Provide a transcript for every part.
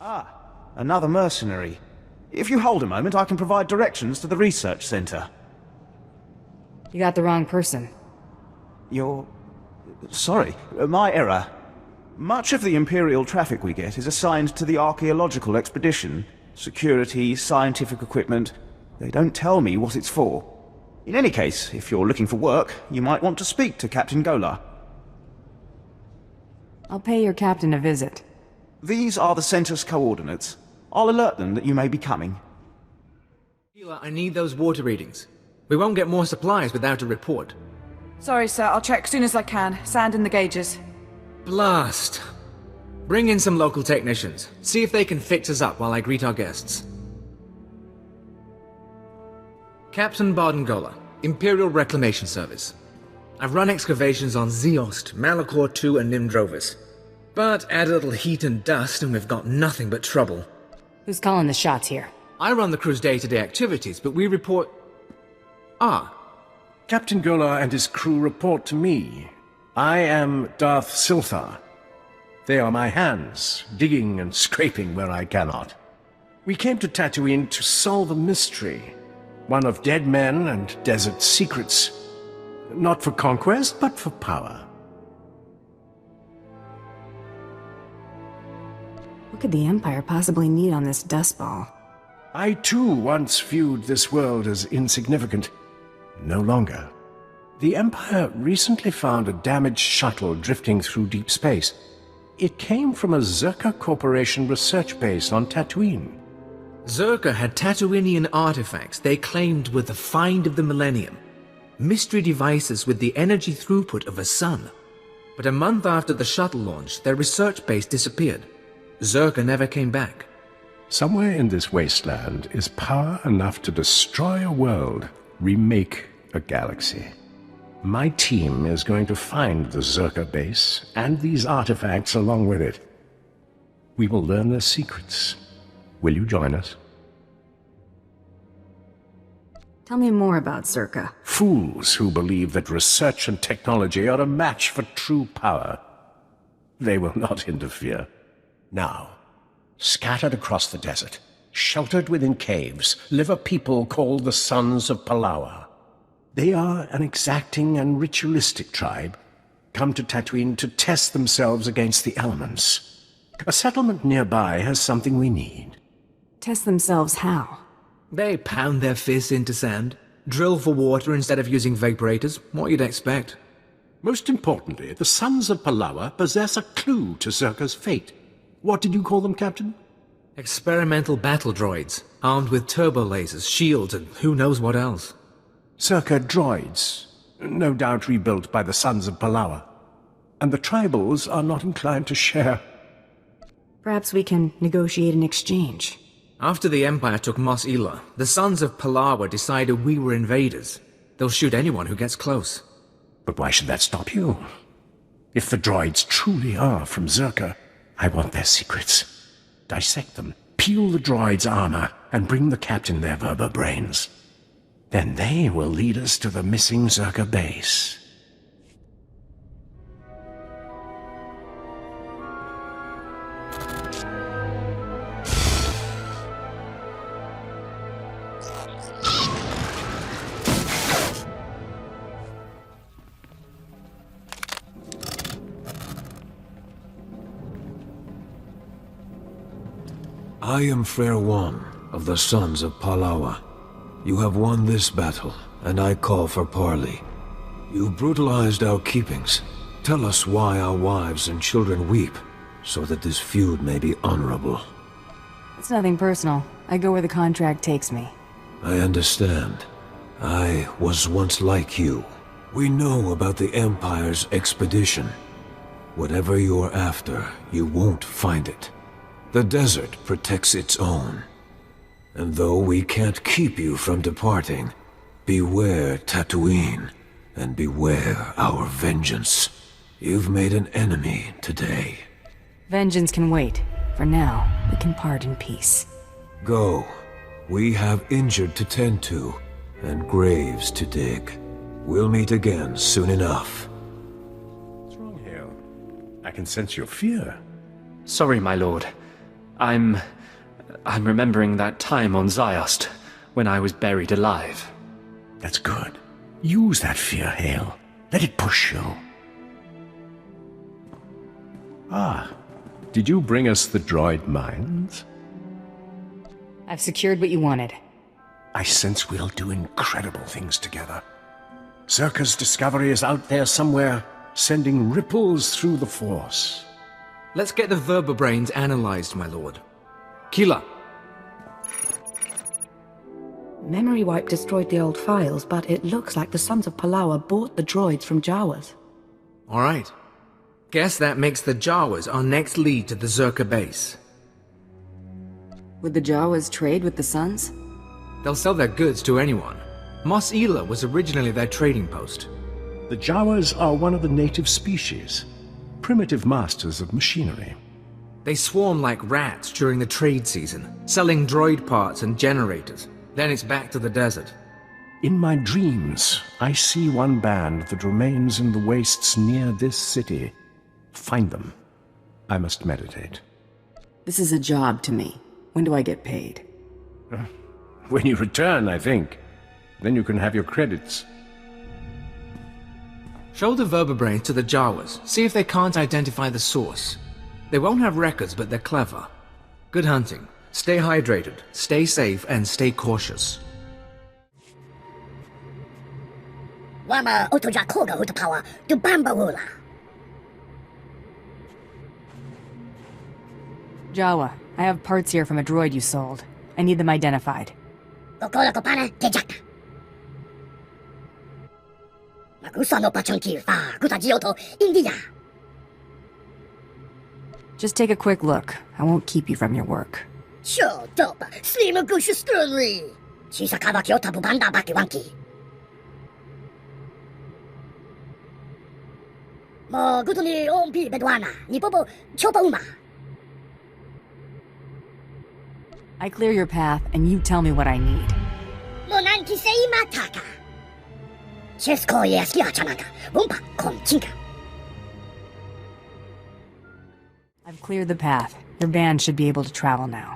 Ah, another mercenary. If you hold a moment, I can provide directions to the research center. You got the wrong person. You're... sorry, my error. Much of the Imperial traffic we get is assigned to the archaeological expedition. Security, scientific equipment. They don't tell me what it's for. In any case, if you're looking for work, you might want to speak to Captain Gola. I'll pay your captain a visit. These are the center's coordinates. I'll alert them that you may be coming. Silar, I need those water readings. We won't get more supplies without a report. Sorry, sir. I'll check soon as I can. Sand in the gauges. Blast! Bring in some local technicians. See if they can fix us up while I greet our guests. Captain Bardengola, Imperial Reclamation Service. I've run excavations on Zeost, Malachor II, and Nimdrovis. But add a little heat and dust and we've got nothing but trouble. Who's calling the shots here? I run the crew's day-to-day activities, but we report... Captain Gola and his crew report to me. I am Darth Silthar. They are my hands, digging and scraping where I cannot. We came to Tatooine to solve a mystery. One of dead men and desert secrets. Not for conquest, but for power. What could the Empire possibly need on this dust ball? I too once viewed this world as insignificant. No longer. The Empire recently found a damaged shuttle drifting through deep space. It came from a Zerka Corporation research base on Tatooine. Zerka had Tatooinian artifacts they claimed were the find of the millennium. Mystery devices with the energy throughput of a sun. But a month after the shuttle launch, their research base disappeared. Zerka never came back. Somewhere in this wasteland is power enough to destroy a world, remake a galaxy. My team is going to find the Zerka base and these artifacts along with it. We will learn their secrets. Will you join us? Tell me more about Zerka. Fools who believe that research and technology are a match for true power. They will not interfere. Now, scattered across the desert, sheltered within caves, live a people called the Sons of Palawa. They are an exacting and ritualistic tribe, come to Tatooine to test themselves against the elements. A settlement nearby has something we need. Test themselves how? They pound their fists into sand, drill for water instead of using vaporators, what you'd expect. Most importantly, the Sons of Palawa possess a clue to Zerka's fate. What did you call them, Captain? Experimental battle droids, armed with turbo lasers, shields, and who knows what else. Zerka droids, no doubt rebuilt by the Sons of Palawa. And the tribals are not inclined to share. Perhaps we can negotiate an exchange. After the Empire took Mos Eisley, the Sons of Palawa decided we were invaders. They'll shoot anyone who gets close. But why should that stop you? If the droids truly are from Zerka, I want their secrets. Dissect them, peel the droids' armor, and bring the captain their Verba brains. Then they will lead us to the missing Zerka base. I am Fair One of the Sons of Palawa. You have won this battle, and I call for parley. You brutalized our keepings. Tell us why our wives and children weep, so that this feud may be honorable. It's nothing personal. I go where the contract takes me. I understand. I was once like you. We know about the Empire's expedition. Whatever you're after, you won't find it. The desert protects its own. And though we can't keep you from departing, beware Tatooine, and beware our vengeance. You've made an enemy today. Vengeance can wait. For now, we can part in peace. Go. We have injured to tend to, and graves to dig. We'll meet again soon enough. What's wrong here? I can sense your fear. Sorry, my lord. I'm remembering that time on Ziost, when I was buried alive. That's good. Use that fear, Hale. Let it push you. Ah, did you bring us the droid mines? I've secured what you wanted. I sense we'll do incredible things together. Zerka's discovery is out there somewhere, sending ripples through the Force. Let's get the vertebrains analyzed, my lord. Keeler. Memory wipe destroyed the old files, but it looks like the Sons of Palawa bought the droids from Jawas. All right. Guess that makes the Jawas our next lead to the Zerka base. Would the Jawas trade with the Suns? They'll sell their goods to anyone. Mos Ela was originally their trading post. The Jawas are one of the native species, primitive masters of machinery. They swarm like rats during the trade season, selling droid parts and generators. Then it's back to the desert. In my dreams, I see one band that remains in the wastes near this city. Find them. I must meditate. This is a job to me. When do I get paid? When you return, I think. Then you can have your credits. Show the vertebrains to the Jawas. See if they can't identify the source. They won't have records, but they're clever. Good hunting. Stay hydrated, stay safe, and stay cautious. Wama otoja koga utapawa du bambawula. Jawa, I have parts here from a droid you sold. I need them identified. Kokola kopana tejaka. Magusa no pachonki fa gutajioto India. Just take a quick look. I won't keep you from your work. Sure, top. Slim gushu sternly. Chisa kabaki otabu banda baki wanki. Mo guduni ompi bedwana. Nipobo chopa uma. I clear your path, and you tell me what I need. Mo nanki sei mataka. Chesko yeski achanaka. Bumpa konchinka. I've cleared the path. Your band should be able to travel now.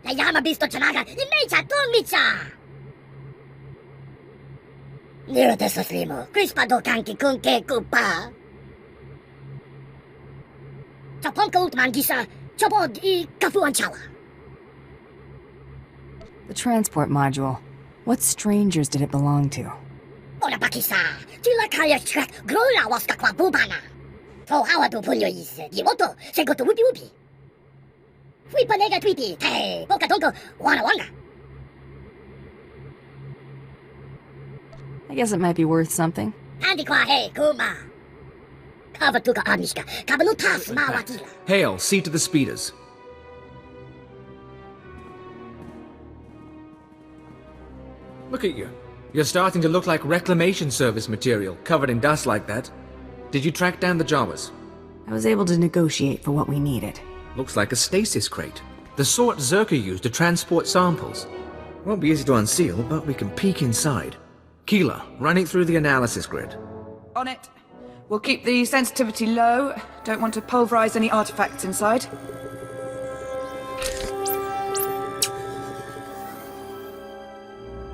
Yama bisto chanaga. Imecha tomicha. Nero deso slimo. Crispa do kanki kunke kupa. Chaponka ultman gisa. Chobod I kafuan chawa. The transport module. What strangers did it belong to? Ola bakisa. Tila kaya shrak. Grola waska kwa bubana. To hawa do punyo is. Dimoto. Sego to wupi wupi. Flipa nega tweety. Hey. Boka tonko. Wana wanga. I guess it might be worth something. Andi kwa hey kuma. Kava tuka amishka. Kabanu tas ma watila. Hale, see to the speeders. Look at you. You're starting to look like reclamation service material, covered in dust like that. Did you track down the Jawas? I was able to negotiate for what we needed. Looks like a stasis crate. The sort Zerka used to transport samples. Won't be easy to unseal, but we can peek inside. Keeler, running through the analysis grid. On it. We'll keep the sensitivity low. Don't want to pulverize any artifacts inside.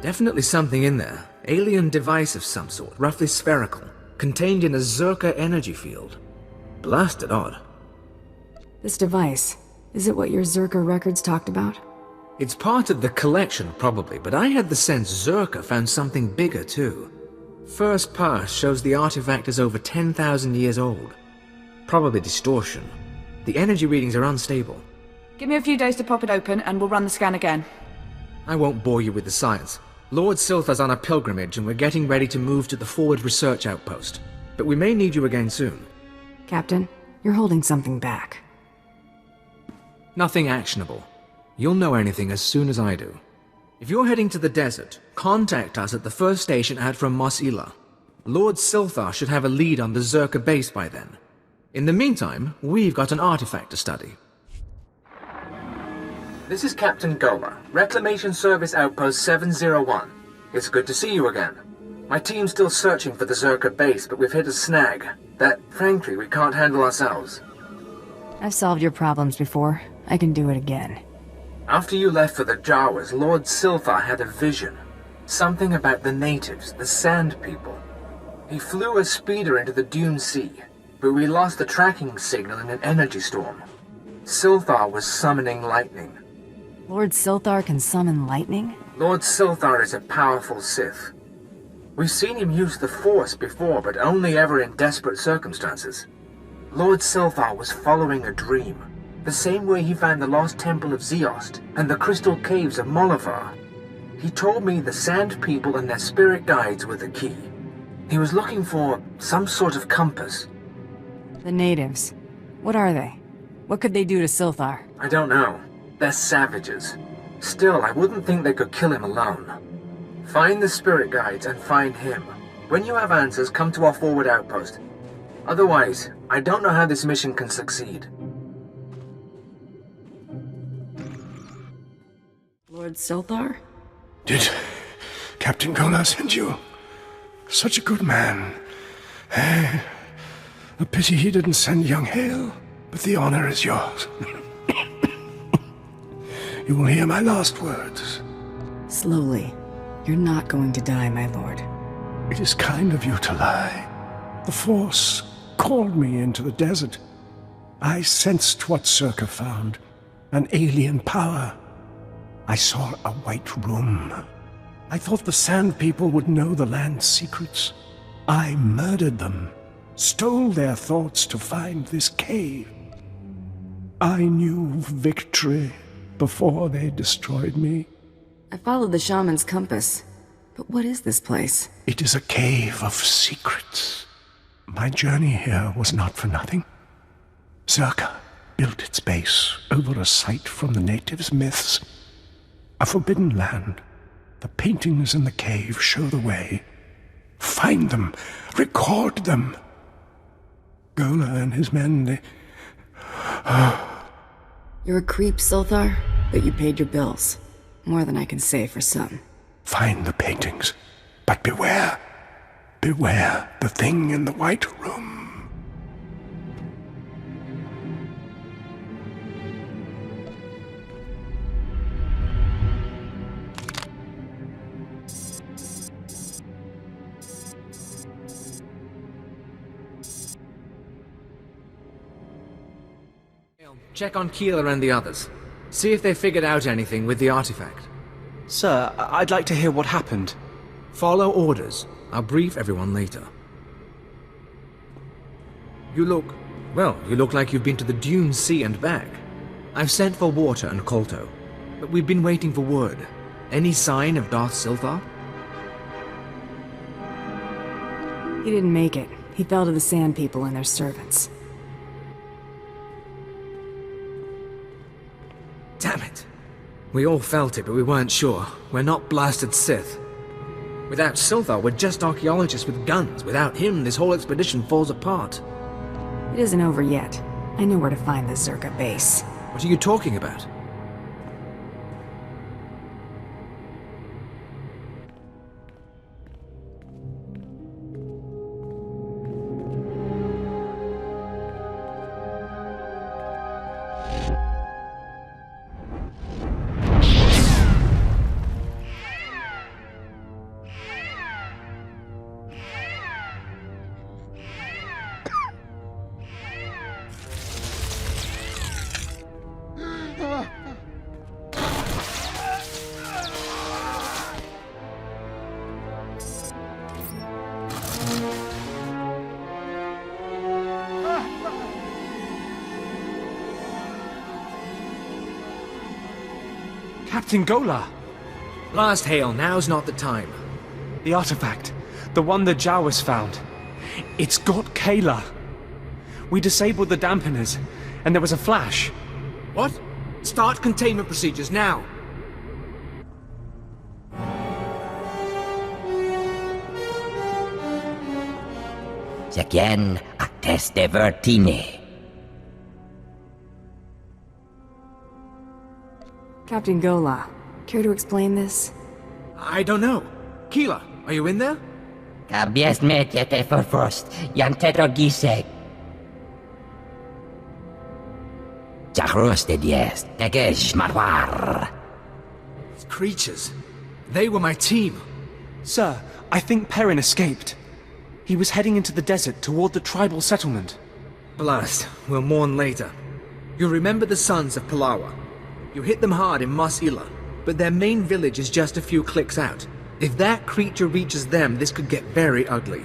Definitely something in there. Alien device of some sort, roughly spherical, contained in a Zerka energy field. Blasted odd. This device, is it what your Zerka records talked about? It's part of the collection, probably, but I had the sense Zerka found something bigger, too. First pass shows the artifact is over 10,000 years old. Probably distortion. The energy readings are unstable. Give me a few days to pop it open and we'll run the scan again. I won't bore you with the science. Lord Silthar's on a pilgrimage and we're getting ready to move to the forward research outpost. But we may need you again soon. Captain, you're holding something back. Nothing actionable. You'll know anything as soon as I do. If you're heading to the desert, contact us at the first station out from Mos Ela. Lord Silthar should have a lead on the Zerka base by then. In the meantime, we've got an artifact to study. This is Captain Gomer, Reclamation Service Outpost 701. It's good to see you again. My team's still searching for the Zerka base, but we've hit a snag that, frankly, we can't handle ourselves. I've solved your problems before. I can do it again. After you left for the Jawas, Lord Silthar had a vision. Something about the natives, the Sand People. He flew a speeder into the Dune Sea, but we lost the tracking signal in an energy storm. Silthar was summoning lightning. Lord Silthar can summon lightning? Lord Silthar is a powerful Sith. We've seen him use the Force before, but only ever in desperate circumstances. Lord Silthar was following a dream, the same way he found the lost temple of Zeost and the crystal caves of Molivar. He told me the Sand People and their spirit guides were the key. He was looking for some sort of compass. The natives. What are they? What could they do to Silthar? I don't know. They're savages. Still, I wouldn't think they could kill him alone. Find the spirit guides and find him. When you have answers, come to our forward outpost. Otherwise, I don't know how this mission can succeed. Lord Silthar? Did Captain Gola send you? Such a good man. A pity he didn't send young Hale, but the honor is yours. You will hear my last words. Slowly. You're not going to die, my lord. It is kind of you to lie. The Force called me into the desert. I sensed what Circa found. An alien power. I saw a white room. I thought the Sand People would know the land's secrets. I murdered them, stole their thoughts to find this cave. I knew victory before they destroyed me. I followed the shaman's compass. But what is this place? It is a cave of secrets. My journey here was not for nothing. Circa built its base over a site from the natives' myths. A forbidden land. The paintings in the cave show the way. Find them. Record them. Gola and his men, they... You're a creep, Silthar, but you paid your bills. More than I can say for some. Find the paintings. But beware. Beware the thing in the white room. Check on Keeler and the others. See if they figured out anything with the artifact. Sir, I'd like to hear what happened. Follow orders. I'll brief everyone later. You look like you've been to the Dune Sea and back. I've sent for water and Kolto, but we've been waiting for word. Any sign of Darth Silthar? He didn't make it. He fell to the Sand People and their servants. Damn it! We all felt it, but we weren't sure. We're not blasted Sith. Without Silthar, we're just archaeologists with guns. Without him, this whole expedition falls apart. It isn't over yet. I know where to find the Zerka base. What are you talking about? Captain Gola! Blast Hail, now's not the time. The artifact. The one the Jawas found. It's got Kayla. We disabled the dampeners, and there was a flash. What? Start containment procedures now! Again, a test de vertine. Captain Gola, care to explain this? I don't know. Keeler, are you in there? Kabies metjete for frost, jan teto gisek. Ja Creatures. They were my team. Sir, I think Perrin escaped. He was heading into the desert toward the tribal settlement. Blast. We'll mourn later. You remember the sons of Palawa. You hit them hard in Mos Ila, but their main village is just a few clicks out. If that creature reaches them, this could get very ugly.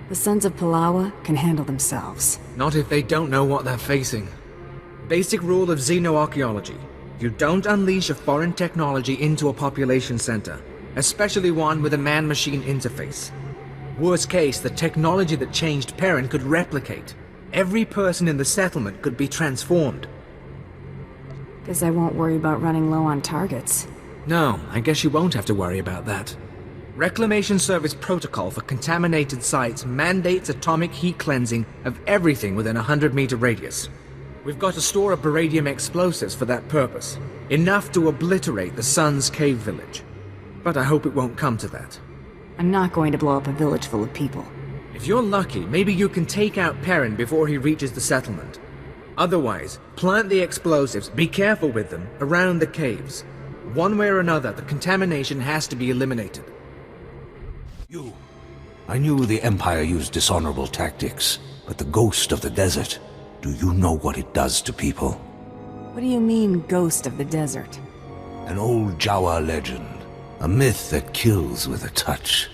The Sons of Palawa can handle themselves. Not if they don't know what they're facing. Basic rule of xenoarchaeology. You don't unleash a foreign technology into a population center, especially one with a man-machine interface. Worst case, the technology that changed Perrin could replicate. Every person in the settlement could be transformed. Guess I won't worry about running low on targets. No, I guess you won't have to worry about that. Reclamation Service protocol for contaminated sites mandates atomic heat cleansing of everything within a 100-meter radius. We've got a store of beradium explosives for that purpose. Enough to obliterate the Sun's cave village. But I hope it won't come to that. I'm not going to blow up a village full of people. If you're lucky, maybe you can take out Perrin before he reaches the settlement. Otherwise, plant the explosives, be careful with them, around the caves. One way or another, the contamination has to be eliminated. I knew the Empire used dishonorable tactics, but the ghost of the desert, do you know what it does to people? What do you mean, ghost of the desert? An old Jawa legend, a myth that kills with a touch.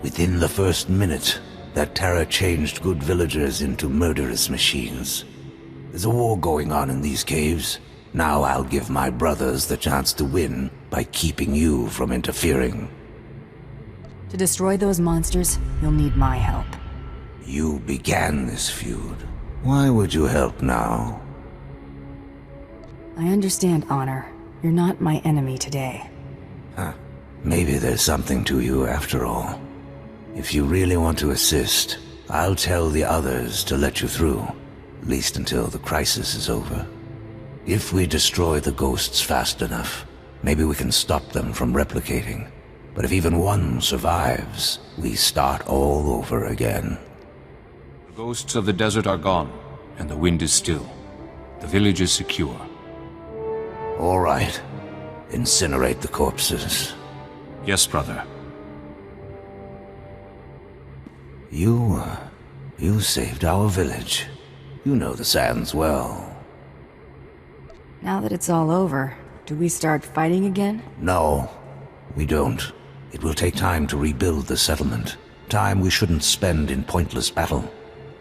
Within the first minute, that terror changed good villagers into murderous machines. There's a war going on in these caves. Now I'll give my brothers the chance to win by keeping you from interfering. To destroy those monsters, you'll need my help. You began this feud. Why would you help now? I understand, Honor. You're not my enemy today. Maybe there's something to you after all. If you really want to assist, I'll tell the others to let you through, at least until the crisis is over. If we destroy the ghosts fast enough, maybe we can stop them from replicating. But if even one survives, we start all over again. The ghosts of the desert are gone, and the wind is still. The village is secure. All right. Incinerate the corpses. Yes, brother. You saved our village. You know the sands well. Now that it's all over, do we start fighting again? No, we don't. It will take time to rebuild the settlement. Time we shouldn't spend in pointless battle.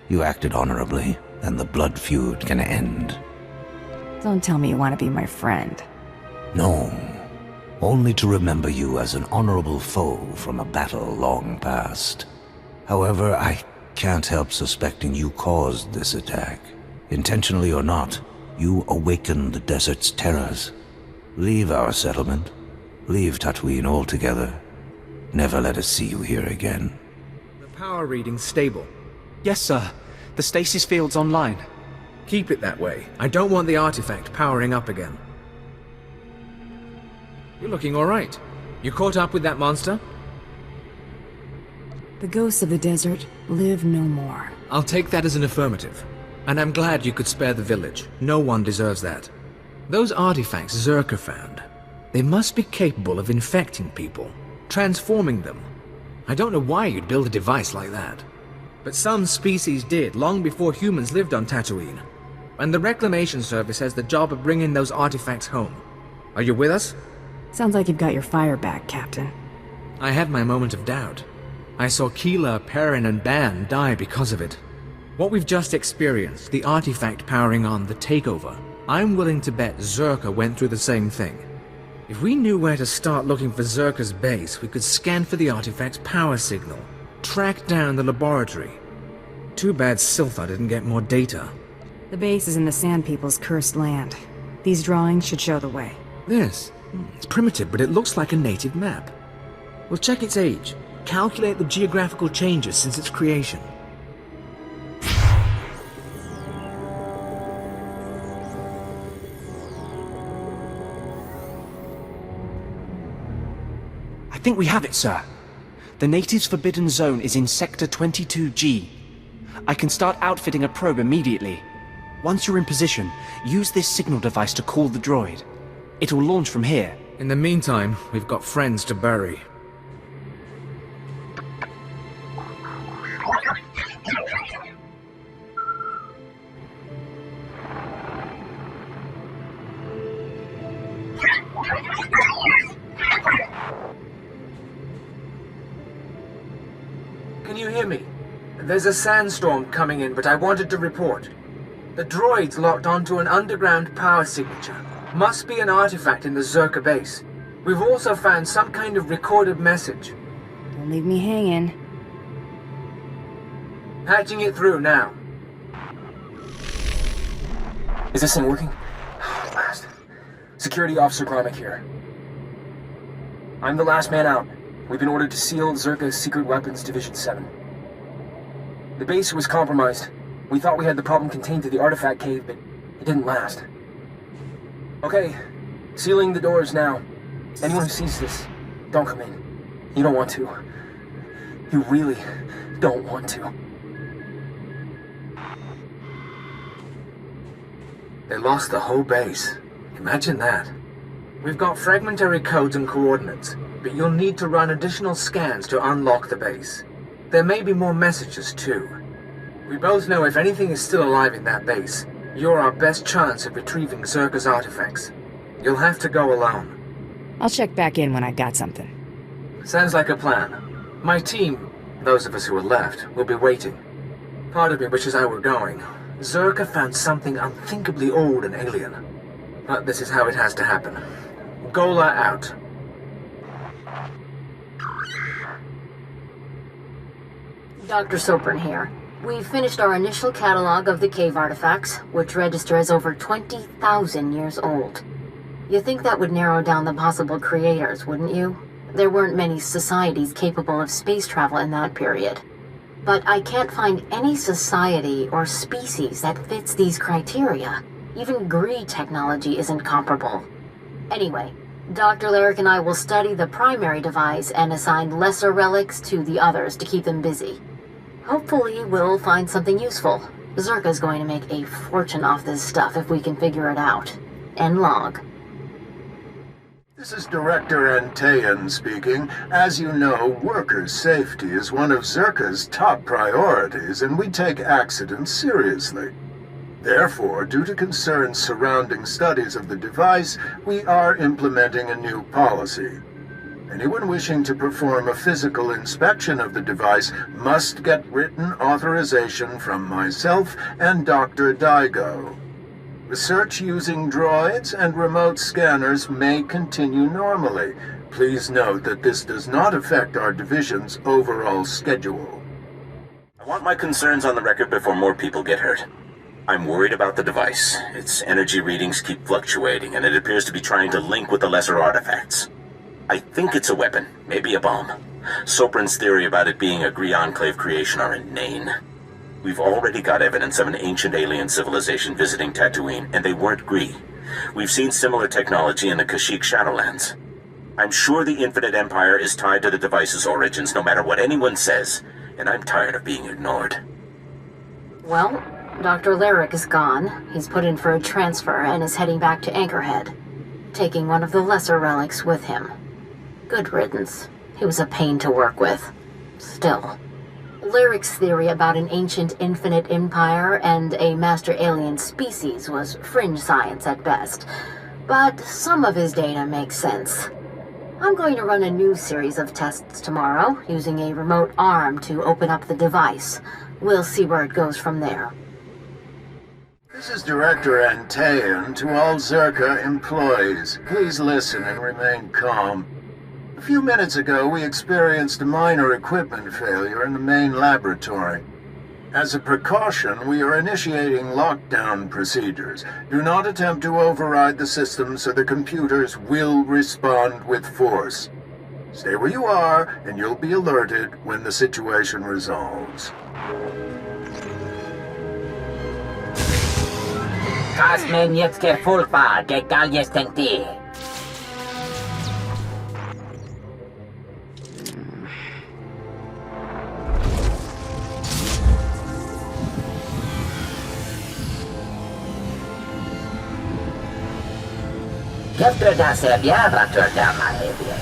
You acted honorably, and the blood feud can end. Don't tell me you want to be my friend. No. Only to remember you as an honorable foe from a battle long past. However, I can't help suspecting you caused this attack. Intentionally or not, you awakened the desert's terrors. Leave our settlement. Leave Tatooine altogether. Never let us see you here again. The power reading's stable. Yes, sir. The stasis field's online. Keep it that way. I don't want the artifact powering up again. You're looking all right. You caught up with that monster? The ghosts of the desert live no more. I'll take that as an affirmative. And I'm glad you could spare the village. No one deserves that. Those artifacts Zerka found, they must be capable of infecting people, transforming them. I don't know why you'd build a device like that. But some species did, long before humans lived on Tatooine. And the Reclamation Service has the job of bringing those artifacts home. Are you with us? Sounds like you've got your fire back, Captain. I had my moment of doubt. I saw Keeler, Perrin, and Ban die because of it. What we've just experienced, the artifact powering on the takeover, I'm willing to bet Zerka went through the same thing. If we knew where to start looking for Zerka's base, we could scan for the artifact's power signal, track down the laboratory. Too bad Silthar didn't get more data. The base is in the Sand People's cursed land. These drawings should show the way. This? It's primitive, but it looks like a native map. We'll check its age, calculate the geographical changes since its creation. I think we have it, sir. The natives' forbidden zone is in Sector 22G. I can start outfitting a probe immediately. Once you're in position, use this signal device to call the droid. It'll launch from here. In the meantime, we've got friends to bury. Can you hear me? There's a sandstorm coming in, but I wanted to report. The droid's locked onto an underground power signature. Must be an artifact in the Zerka base. We've also found some kind of recorded message. Don't leave me hanging. Patching it through now. Is this thing working? Last. Security Officer Gromick here. I'm the last man out. We've been ordered to seal Zerka's Secret Weapons Division 7. The base was compromised. We thought we had the problem contained to the artifact cave, but it didn't last. Okay, sealing the doors now. Anyone who sees this, don't come in. You don't want to. You really don't want to. They lost the whole base. Imagine that. We've got fragmentary codes and coordinates, but you'll need to run additional scans to unlock the base. There may be more messages, too. We both know if anything is still alive in that base, you're our best chance of retrieving Zerka's artifacts. You'll have to go alone. I'll check back in when I got something. Sounds like a plan. My team, those of us who are left, will be waiting. Part of me wishes I were going. Zerka found something unthinkably old and alien. But this is how it has to happen. Gola out. Dr. Sopran here. We've finished our initial catalog of the cave artifacts, which register as over 20,000 years old. You think that would narrow down the possible creators, wouldn't you? There weren't many societies capable of space travel in that period. But I can't find any society or species that fits these criteria. Even Gree technology isn't comparable. Anyway, Dr. Lyric and I will study the primary device and assign lesser relics to the others to keep them busy. Hopefully, we'll find something useful. Zerka's going to make a fortune off this stuff if we can figure it out. End log. This is Director Antaean speaking. As you know, workers' safety is one of Zerka's top priorities, and we take accidents seriously. Therefore, due to concerns surrounding studies of the device, we are implementing a new policy. Anyone wishing to perform a physical inspection of the device must get written authorization from myself and Dr. Daigo. Research using droids and remote scanners may continue normally. Please note that this does not affect our division's overall schedule. I want my concerns on the record before more people get hurt. I'm worried about the device. Its energy readings keep fluctuating, and it appears to be trying to link with the lesser artifacts. I think it's a weapon, maybe a bomb. Sopran's theory about it being a Gree Enclave creation are inane. We've already got evidence of an ancient alien civilization visiting Tatooine, and they weren't Gree. We've seen similar technology in the Kashyyyk Shadowlands. I'm sure the Infinite Empire is tied to the device's origins, no matter what anyone says, and I'm tired of being ignored. Well, Dr. Lyric is gone. He's put in for a transfer and is heading back to Anchorhead, taking one of the lesser relics with him. Good riddance. He was a pain to work with. Still. Lyric's theory about an ancient infinite empire and a master alien species was fringe science at best, but some of his data makes sense. I'm going to run a new series of tests tomorrow, using a remote arm to open up the device. We'll see where it goes from there. This is Director Antaean to all Zerka employees. Please listen and remain calm. A few minutes ago, we experienced a minor equipment failure in the main laboratory. As a precaution, we are initiating lockdown procedures. Do not attempt to override the system, so the computers will respond with force. Stay where you are, and you'll be alerted when the situation resolves. Kasmen jetzt gefulpa, gegal jestem ty. Efter det ser bjära törda malhebie.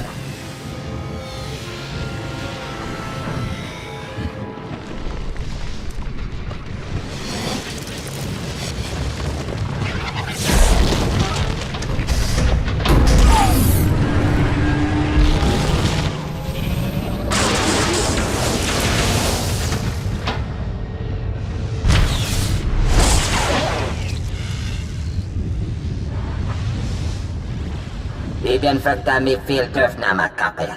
Den fökta mig filtöfnamma kappe.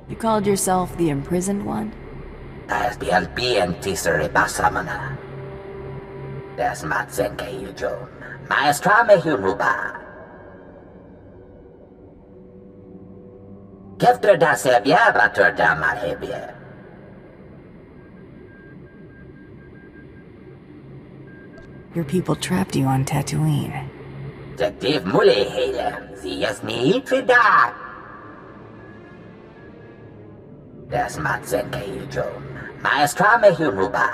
You called yourself the imprisoned one? Täs biel bien tiseri basamana. Täs matsen keijujom. Maestrame hunuba. Kefter da se bjära törda malhebie. Your people trapped you on Tatooine. Detective Mully hele. Sies mi trida. Des matsen keijujom. Maestrame hunuba.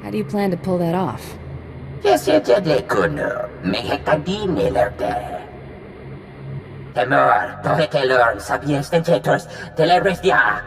How do you plan to pull that off? Jesedle kuno. Mehekadine lerte. Temor, tohetelor, sapiens tentetors, telerestia.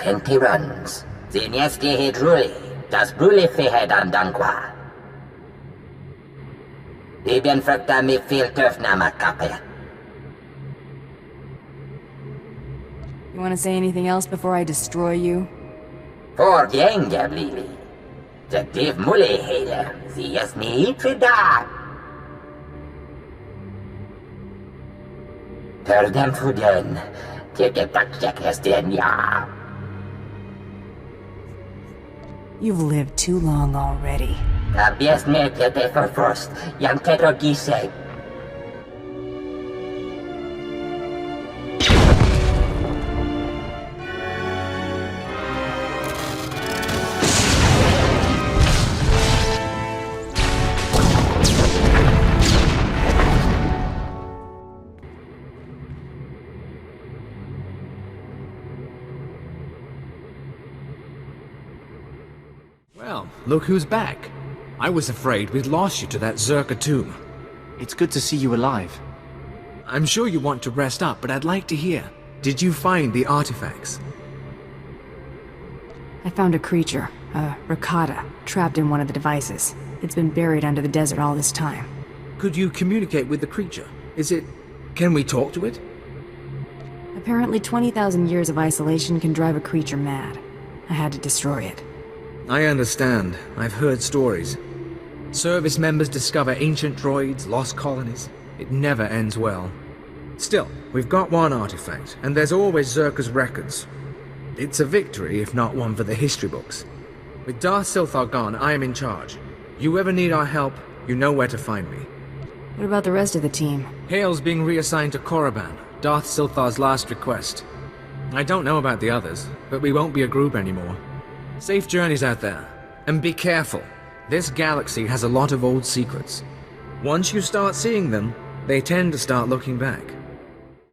En tyrans. Sinieski hidruli. Das bruli fihed andanqua. Ibien frukta mi filtöfnamma kappe. You want to say anything else before I destroy you? For gänge blili. Detective Mully hele. Sies mi trida. Tördem fuden. You've lived too long already. Abies mete for first. Yang tetro gise. Well, look who's back. I was afraid we'd lost you to that Zerka tomb. It's good to see you alive. I'm sure you want to rest up, but I'd like to hear. Did you find the artifacts? I found a creature, a Rakata, trapped in one of the devices. It's been buried under the desert all this time. Could you communicate with the creature? Can we talk to it? Apparently 20,000 years of isolation can drive a creature mad. I had to destroy it. I understand. I've heard stories. Service members discover ancient droids, lost colonies. It never ends well. Still, we've got one artifact, and there's always Zerka's records. It's a victory, if not one for the history books. With Darth Silthar gone, I am in charge. You ever need our help, you know where to find me. What about the rest of the team? Hale's being reassigned to Korriban, Darth Silthar's last request. I don't know about the others, but we won't be a group anymore. Safe journeys out there. And be careful. This galaxy has a lot of old secrets. Once you start seeing them, they tend to start looking back.